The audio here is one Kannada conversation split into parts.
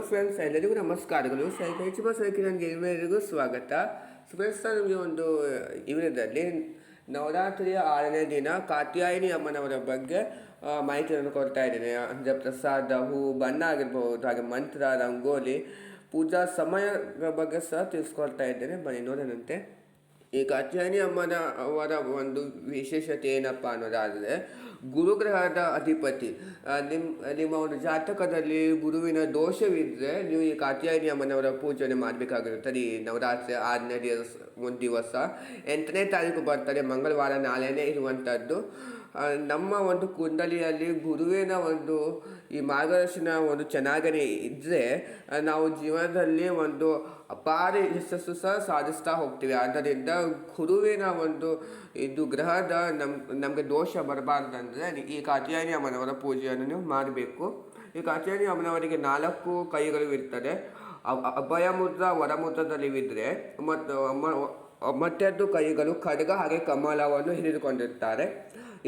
ಫ್ರೆಂಡ್ಸ್, ಎಲ್ಲರಿಗೂ ನಮಸ್ಕಾರಗಳು. ಹೆಚ್ಚು ಬಸವಕ್ಕೆ ನನಗೆ ಎಲ್ಲರಿಗೂ ಸ್ವಾಗತ. ಫ್ರೆಂಡ್ಸ್, ನಮಗೆ ಒಂದು ಇವರದಲ್ಲಿ ನವರಾತ್ರಿಯ 6ನೇ ದಿನ ಕಾತ್ಯಾಯಿನಿ ಅಮ್ಮನವರ ಬಗ್ಗೆ ಮಾಹಿತಿಯನ್ನು ಕೊಡ್ತಾ ಇದ್ದೇನೆ. ಅಂದರೆ ಪ್ರಸಾದ, ಹೂ, ಬಣ್ಣ ಆಗಿರ್ಬೋದು, ಹಾಗೆ ಮಂತ್ರ, ರಂಗೋಲಿ, ಪೂಜಾ ಸಮಯದ ಬಗ್ಗೆ ಸಹ ತಿಳಿಸ್ಕೊಡ್ತಾ ಇದ್ದೇನೆ. ಬನ್ನಿ ನೋಡೋಣಂತೆ. ಈ ಕಾತ್ಯಾಯಿನಿ ಅಮ್ಮನ ಅವರ ಒಂದು ವಿಶೇಷತೆ ಏನಪ್ಪ ಅನ್ನೋದಾದರೆ, ಗುರುಗ್ರಹದ ಅಧಿಪತಿ. ನಿಮ್ಮ ಒಂದು ಜಾತಕದಲ್ಲಿ ಗುರುವಿನ ದೋಷವಿದ್ದರೆ ನೀವು ಈ ಕಾತ್ಯಾಯಿನಿ ಅಮ್ಮನವರ ಪೂಜನೆ ಮಾಡಬೇಕಾಗಿರುತ್ತದೆ. ಈ ನವರಾತ್ರಿ 6ನೇ ದಿವಸ 8ನೇ ತಾರೀಕು ಬರ್ತಾರೆ, ಮಂಗಳವಾರ, ನಾಳೆನೇ ಇರುವಂಥದ್ದು. ನಮ್ಮ ಒಂದು ಕುಂಡಲಿಯಲ್ಲಿ ಗುರುವಿನ ಒಂದು ಈ ಮಾರ್ಗದರ್ಶನ ಒಂದು ಚೆನ್ನಾಗೇ ಇದ್ದರೆ ನಾವು ಜೀವನದಲ್ಲಿ ಒಂದು ಅಪಾರ ಯಶಸ್ಸು ಸಹ ಸಾಧಿಸ್ತಾ ಹೋಗ್ತೀವಿ. ಆದ್ದರಿಂದ ಗುರುವಿನ ಒಂದು ಇದು ಗ್ರಹದ ನಮಗೆ ದೋಷ ಬರಬಾರ್ದಂದರೆ ಈ ಕಾತ್ಯಾಯಿನಿ ಅಮ್ಮನವರ ಪೂಜೆಯನ್ನು ನೀವು ಮಾಡಬೇಕು. ಈ ಕಾತ್ಯಾಯಿನಿ ಅಮ್ಮನವರಿಗೆ 4 ಕೈಗಳು ಇರ್ತದೆ. ಅಭಯ ಮುದ್ರ ವರಮುದ್ರದಲ್ಲಿದ್ದರೆ ಮತ್ತು ಮತ್ತೆರಡು ಕೈಗಳು ಖಡ್ಗ ಹಾಗೆ ಕಮಲವನ್ನು ಹಿಡಿದುಕೊಂಡಿರ್ತಾರೆ.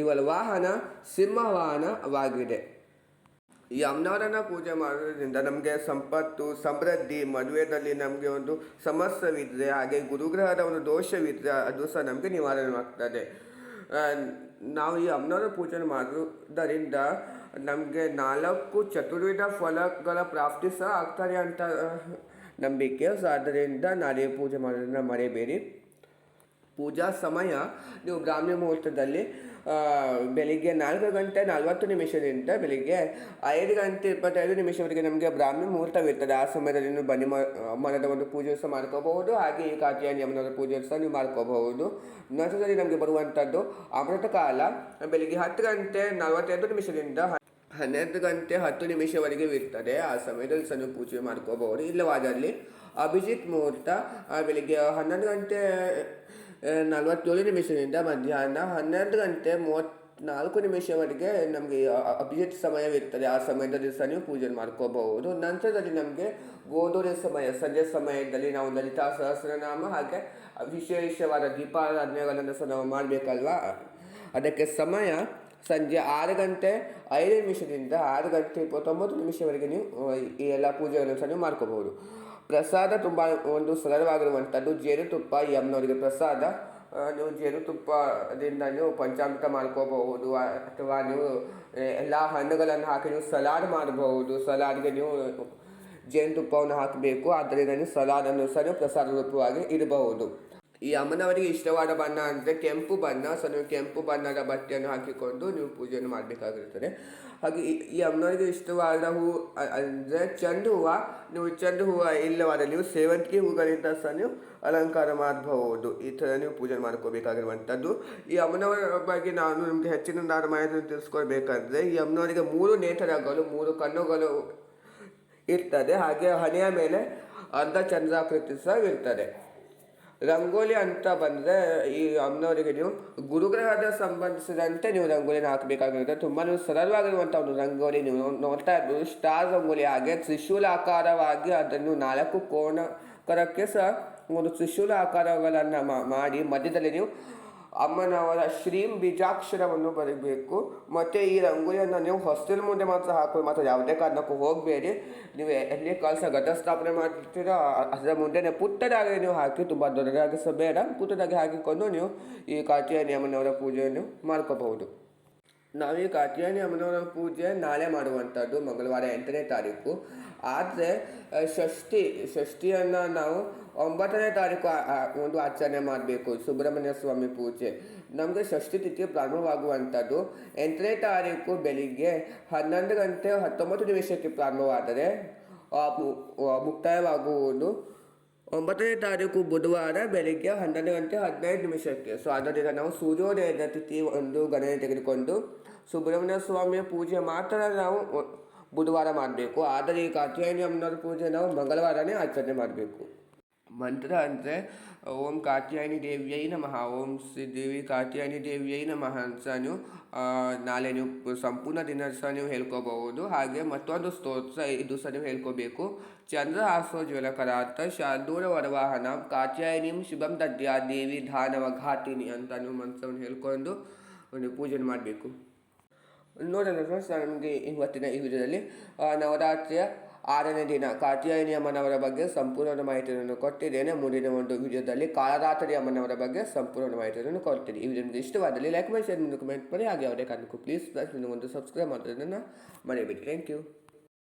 ಇವರ ವಾಹನ ಸಿಂಹವಾಹನವಾಗಿದೆ. ಈ ಅಮ್ಮನವರನ್ನು ಪೂಜೆ ಮಾಡೋದ್ರಿಂದ ನಮಗೆ ಸಂಪತ್ತು, ಸಮೃದ್ಧಿ, ಮದುವೆಯಲ್ಲಿ ನಮಗೆ ಒಂದು ಸಮಸ್ಯೆವಿದ್ದರೆ, ಹಾಗೆ ಗುರುಗ್ರಹದ ಒಂದು ದೋಷವಿದ್ದರೆ ಅದು ಸಹ ನಮಗೆ ನಿವಾರಣೆಯಾಗ್ತದೆ. ನಾವು ಈ ಅಮ್ಮನವರ ಪೂಜೆ ಮಾಡೋದರಿಂದ ನಮಗೆ 4 ಚತುರ್ವಿಧ ಫಲಗಳ ಪ್ರಾಪ್ತಿ ಸಹ ಆಗ್ತಾರೆ ಅಂತ ನಂಬಿಕೆ. ಸೊ ಆದ್ದರಿಂದ ನಾಳೆ ಪೂಜೆ ಮಾಡೋದನ್ನು ಮರೆಯಬೇಡಿ. ಪೂಜಾ ಸಮಯ ನೀವು ಬ್ರಾಹ್ಮಿ ಮುಹೂರ್ತದಲ್ಲಿ ಬೆಳಿಗ್ಗೆ 4:40 ಬೆಳಿಗ್ಗೆ 5:25 ನಮಗೆ ಬ್ರಾಹ್ಮಿ ಮುಹೂರ್ತವಿರ್ತದೆ. ಆ ಸಮಯದಲ್ಲಿ ನೀವು ಬನ್ನಿ ಮರದ ಒಂದು ಪೂಜೆ ಸಹ ಮಾಡ್ಕೋಬಹುದು. ಹಾಗೆ ಈ ಕಾತ್ಯಾಯಿನಿ ಅಮ್ಮನವರ ಪೂಜೆ ಸಹ ನೀವು ಮಾಡ್ಕೋಬಹುದು. ನಂತರದಲ್ಲಿ ನಮಗೆ ಬರುವಂಥದ್ದು ಅಮೃತ ಕಾಲ ಬೆಳಿಗ್ಗೆ 10:42 12:10 ಇರ್ತದೆ. ಆ ಸಮಯದಲ್ಲಿ ಸಹ ನೀವು ಪೂಜೆ ಮಾಡ್ಕೋಬಹುದು. ಇಲ್ಲವಾದಲ್ಲಿ ಅಭಿಜಿತ್ ಮುಹೂರ್ತ ಬೆಳಿಗ್ಗೆ 11:47 ಮಧ್ಯಾಹ್ನ 12:34 ನಮಗೆ ಅಭಿಜಿತ್ ಸಮಯವಿರ್ತದೆ. ಆ ಸಮಯದಲ್ಲಿ ಸಹ ನೀವು ಪೂಜೆ ಮಾಡ್ಕೋಬಹುದು. ನಂತರದಲ್ಲಿ ನಮಗೆ ಗೋಧೂಳಿ ಸಮಯ, ಸಂಜೆ ಸಮಯದಲ್ಲಿ ನಾವು ಲಲಿತಾ ಸಹಸ್ರನಾಮ ಹಾಗೆ ವಿಶೇಷವಾದ ದೀಪಾರಾಧನೆಗಳನ್ನು ಸಹ ನಾವು ಮಾಡಬೇಕಲ್ವಾ. ಅದಕ್ಕೆ ಸಮಯ ಸಂಜೆ 6:05 6:29 ನೀವು ಈ ಎಲ್ಲ ಪೂಜೆಗಳನ್ನು ಸಹ ನೀವು ಮಾಡ್ಕೋಬಹುದು. ಪ್ರಸಾದ ತುಂಬ ಒಂದು ಸರಳವಾಗಿರುವಂಥದ್ದು ಜೇನುತುಪ್ಪ. ಈ ಅಮ್ಮನವರಿಗೆ ಪ್ರಸಾದ ನೀವು ಜೇನುತುಪ್ಪದಿಂದ ನೀವು ಪಂಚಾಮೃತ ಮಾಡ್ಕೋಬಹುದು, ಅಥವಾ ನೀವು ಎಲ್ಲ ಹಣ್ಣುಗಳನ್ನು ಹಾಕಿ ನೀವು ಸಲಾಡ್ ಮಾಡಬಹುದು. ಸಲಾಡ್ಗೆ ನೀವು ಜೇನುತುಪ್ಪವನ್ನು ಹಾಕಬೇಕು. ಆದ್ದರಿಂದ ನೀವು ಸಲಾಡನ್ನು ಸಹ ನೀವು ಪ್ರಸಾದ ರೂಪವಾಗಿ ಇಡಬಹುದು. ಈ ಅಮ್ಮನವರಿಗೆ ಇಷ್ಟವಾದ ಬಣ್ಣ ಅಂದರೆ ಕೆಂಪು ಬಣ್ಣ. ಸೊ ನೀವು ಕೆಂಪು ಬಣ್ಣದ ಬಟ್ಟೆಯನ್ನು ಹಾಕಿಕೊಂಡು ನೀವು ಪೂಜೆಯನ್ನು ಮಾಡಬೇಕಾಗಿರ್ತದೆ. ಹಾಗೆ ಈ ಅಮ್ಮನವರಿಗೆ ಇಷ್ಟವಾದ ಹೂವು ಅಂದರೆ ಚೆಂಡು ಹೂವು. ನೀವು ಚೆಂಡು ಹೂವು ಇಲ್ಲವಾದರೆ ನೀವು ಸೇವಂತಿಗೆ ಹೂಗಳಿಂದ ಸಹ ನೀವು ಅಲಂಕಾರ ಮಾಡಬಹುದು. ಈ ಥರ ನೀವು ಪೂಜೆ ಮಾಡ್ಕೋಬೇಕಾಗಿರುವಂಥದ್ದು. ಈ ಅಮ್ಮನವರ ಬಗ್ಗೆ ನಾನು ನಿಮಗೆ ಹೆಚ್ಚಿನ ಮಾಹಿತಿಯನ್ನು ತಿಳಿಸ್ಕೊಳ್ಬೇಕಂದ್ರೆ, ಈ ಅಮ್ಮನವರಿಗೆ 3 ನೇತ್ರಗಳು, 3 ಕಣ್ಣುಗಳು ಇರ್ತದೆ. ಹಾಗೆ ಹಣೆಯ ಮೇಲೆ ಅರ್ಧ ಚಂದ್ರಾಕೃತಿ ಸಹ ಇರ್ತದೆ. ರಂಗೋಲಿ ಅಂತ ಬಂದರೆ ಈ ಅಮ್ಮನವರಿಗೆ ನೀವು ಗುರುಗ್ರಹದ ಸಂಬಂಧಿಸಿದಂತೆ ನೀವು ರಂಗೋಲಿನ ಹಾಕಬೇಕಾಗಿರುತ್ತೆ. ತುಂಬ ಸರಳವಾಗಿರುವಂಥ ಒಂದು ರಂಗೋಲಿ ನೀವು ನೋಡ್ತಾ ಇದ್ದು ಸ್ಟಾರ್ ರಂಗೋಲಿ. ಹಾಗೆ ತ್ರಿಶೂಲ ಆಕಾರವಾಗಿ ಅದನ್ನು 4 ಕೋಣಕರಕ್ಕೆ ಸಹ ಒಂದು ತ್ರಿಶೂಲ ಆಕಾರಗಳನ್ನು ಮಾಡಿ ಮಧ್ಯದಲ್ಲಿ ನೀವು ಅಮ್ಮನವರ ಶ್ರೀಂ ಬೀಜಾಕ್ಷರವನ್ನು ಬರೀಬೇಕು. ಮತ್ತು ಈ ರಂಗೋಲಿಯನ್ನು ನೀವು ಹೊಸ್ತಿಲ ಮುಂದೆ ಮಾತ್ರ ಹಾಕೋದು, ಮಾತ್ರ ಯಾವುದೇ ಕಾರಣಕ್ಕೂ ಹೋಗಬೇಡಿ. ನೀವು ಎಲ್ಲಿ ಕಳಸ ಘಟಸ್ಥಾಪನೆ ಮಾಡ್ತೀರೋ ಅದರ ಮುಂದೆ ಪುಟ್ಟದಾಗಿ ನೀವು ಹಾಕಿ, ತುಂಬ ದೊಡ್ಡದಾಗಿ ಸಹ ಬೇಡ, ಪುಟ್ಟದಾಗಿ ಹಾಕಿಕೊಂಡು ನೀವು ಈ ಕಾತ್ಯಾಯಿನಿ ಅಮ್ಮನವರ ಪೂಜೆಯನ್ನು ಮಾಡ್ಕೋಬಹುದು. ನಾವು ಈ ಕಾತ್ಯಾಯಿನಿ ಅಮ್ಮನವರ ಪೂಜೆ ನಾಳೆ ಮಾಡುವಂಥದ್ದು, ಮಂಗಳವಾರ 8ನೇ ತಾರೀಕು. ಆದರೆ ಷಷ್ಠಿಯನ್ನು ನಾವು 9ನೇ ತಾರೀಕು ಒಂದು ಆಚರಣೆ ಮಾಡಬೇಕು. ಸುಬ್ರಹ್ಮಣ್ಯ ಸ್ವಾಮಿ ಪೂಜೆ ನಮಗೆ ಷಷ್ಠಿ ತಿಥಿ ಪ್ರಾರಂಭವಾಗುವಂಥದ್ದು 8ನೇ ತಾರೀಕು ಬೆಳಿಗ್ಗೆ 11:19 ಪ್ರಾರಂಭವಾದರೆ ಮುಕ್ತಾಯವಾಗುವುದು 9ನೇ ತಾರೀಕು ಬುಧವಾರ ಬೆಳಿಗ್ಗೆ 12:15. ಸೊ ಆದ್ದರಿಂದ ನಾವು ಸೂರ್ಯೋದಯದ ತಿಥಿ ಒಂದು ಗಣನೆ ತೆಗೆದುಕೊಂಡು ಸುಬ್ರಹ್ಮಣ್ಯ ಸ್ವಾಮಿಯ ಪೂಜೆ ಮಾತ್ರ ನಾವು ಬುಧವಾರ ಮಾಡಬೇಕು. ಆದರೆ ಈ ಕಾತ್ಯಾಯಿನಿ ಅಮ್ಮನವರ ಪೂಜೆ ನಾವು ಮಂಗಳವಾರನೇ ಆಚರಣೆ ಮಾಡಬೇಕು. ಮಂತ್ರ ಅಂದರೆ ಓಂ ಕಾತ್ಯಾಯಿನಿ ದೇವಿಯೈ ನಮಃ, ಓಂ ಶ್ರೀ ದೇವಿ ಕಾತ್ಯಾಯಿನಿ ದೇವಿಯೈ ನಮಃ ಅಂತ ನೀವು ನಾಳೆ ನೀವು ಸಂಪೂರ್ಣ ದಿನ ಸಹ ನೀವು ಹೇಳ್ಕೋಬಹುದು. ಹಾಗೆ ಮತ್ತೊಂದು ಸ್ತೋತ್ರ ಇದು ಸಹ ನೀವು ಹೇಳ್ಕೋಬೇಕು. ಚಂದ್ರಹಾಸೋಜ್ವಲಕರಾರ್ಥ ಶಾರ್ದೂಲ ವರವಾಹನ ಕಾತ್ಯಾಯಿನಿಂ ಶುಭಂ ದದ್ಯಾ ದೇವಿ ಧಾನವ ಘಾತಿನಿ ಅಂತ ನೀವು ಮಂತ್ರವನ್ನು ಹೇಳ್ಕೊಂಡು ನೀವು ಪೂಜೆ ಮಾಡಬೇಕು. ನೋಡೋಣ ಫ್ರೆಂಡ್ಸ್, ನಮಗೆ ಇವತ್ತಿನ ಈ ವಿಡಿಯೋದಲ್ಲಿ ನವರಾತ್ರಿಯ 6ನೇ ದಿನ ಕಾತ್ಯಾಯಿನಿ ಅಮ್ಮನವರ ಬಗ್ಗೆ ಸಂಪೂರ್ಣ ಮಾಹಿತಿಯನ್ನು ಕೊಟ್ಟಿದ್ದೇನೆ. ಮುಂದಿನ ಒಂದು ವಿಡಿಯೋದಲ್ಲಿ ಕಾಳರಾತ್ರಿ ಅಮ್ಮನವರ ಬಗ್ಗೆ ಸಂಪೂರ್ಣ ಮಾಹಿತಿಯನ್ನು ಕೊಡ್ತೀನಿ. ಈ ವಿಡಿಯೋ ನಿಮಗೆ ಇಷ್ಟವಾದಲ್ಲಿ ಲೈಕ್ ಮಾಡಿ, ಶೇರ್ ಮಾಡಿ, ಕಮೆಂಟ್ ಮಾಡಿ. ಹಾಗೆ ಯಾವುದೇ ಕಾರಣಕ್ಕೂ ಪ್ಲೀಸ್ ಒಂದು ಸಬ್ಸ್ಕ್ರೈಬ್ ಮಾಡೋದನ್ನು ಮರೆಯಬೇಡಿ. Thank you.